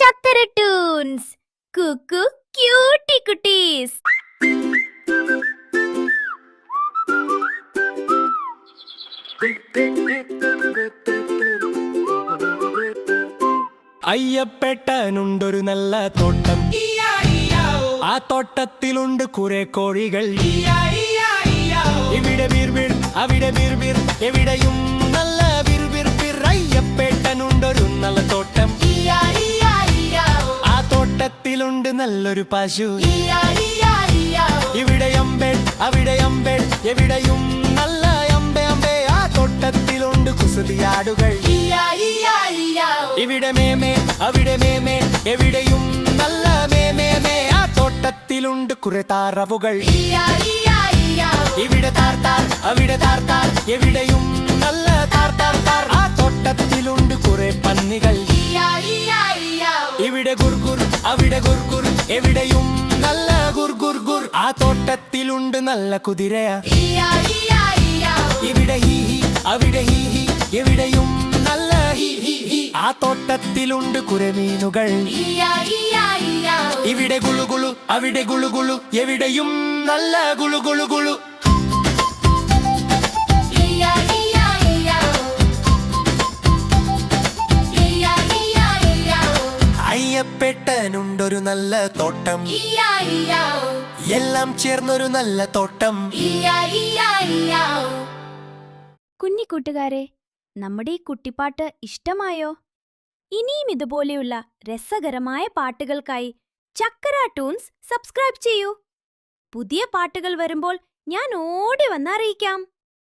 ചക്കര ടൂൺസ് കുക്കു ക്യൂട്ടി കുട്ടീസ്. അയ്യപ്പേട്ടനുണ്ടൊരു നല്ല തോട്ടം, ആ തോട്ടത്തിലുണ്ട് കുറെ കോഴികൾ. ഇവിടെ ബിർബിർ അവിടെ ബിർബിർ, എവിടെയും നല്ല ബിർബിർ ബിർ. അയ്യപ്പേട്ടനുണ്ടൊരു നല്ല തോട്ടം, ആ തോട്ടത്തിലുണ്ട് നല്ലൊരു പശു. ഇവിടെ അമ്പേൾ അവിടെ അമ്പേൾ, എവിടെയും നല്ല അമ്പേ അമ്പേ. ആ തോട്ടത്തിലുണ്ട് കുസൃതിയാടുകൾ. ഇവിടെ മേമേ അവിടെ മേമേ, എവിടെയും നല്ല മേമേ മേ. ആ തോട്ടത്തിലുണ്ട് കുറെ താറവുകൾ. ഇവിടെ താർത്താർ അവിടെ താർത്താർ, എവിടെയും നല്ല താർത്താർ താർ. ആ തോട്ടത്തിലുണ്ട് കുറെ പന്നികൾ. ഇവിടെ ഗുർഗുർ അവിടെ ഗുർഗുർ, എവിടെയും നല്ല ഗുർഗുർ ഗുർ. ആ തോട്ടത്തിലുണ്ട് നല്ല കുതിരയ. ഇവിടെ ഹി ഹി അവിടെ ഹി ഹി, എവിടെയും നല്ല ഹി ഹി ഹി. ആ തോട്ടത്തിലുണ്ട് കുറെ മീനുകൾ. ഇവിടെ ഗുളുഗുളു അവിടെ ഗുളുഗുളു, എവിടെയും നല്ല ഗുളുഗുളു ഗുളു. അയ്യപ്പേട്ടനുണ്ടൊരു നല്ല തോട്ടം, എല്ലാം ചേർന്നൊരു നല്ല തോട്ടം. കുഞ്ഞിക്കൂട്ടുകാരെ, നമ്മുടെ ഈ കുട്ടിപ്പാട്ട് ഇഷ്ടമായോ? ഇനിയും ഇതുപോലെയുള്ള രസകരമായ പാട്ടുകൾക്കായി ചക്കര ടൂൺസ് സബ്സ്ക്രൈബ് ചെയ്യൂ. പുതിയ പാട്ടുകൾ വരുമ്പോൾ ഞാൻ ഓടി വന്നറിയിക്കാം.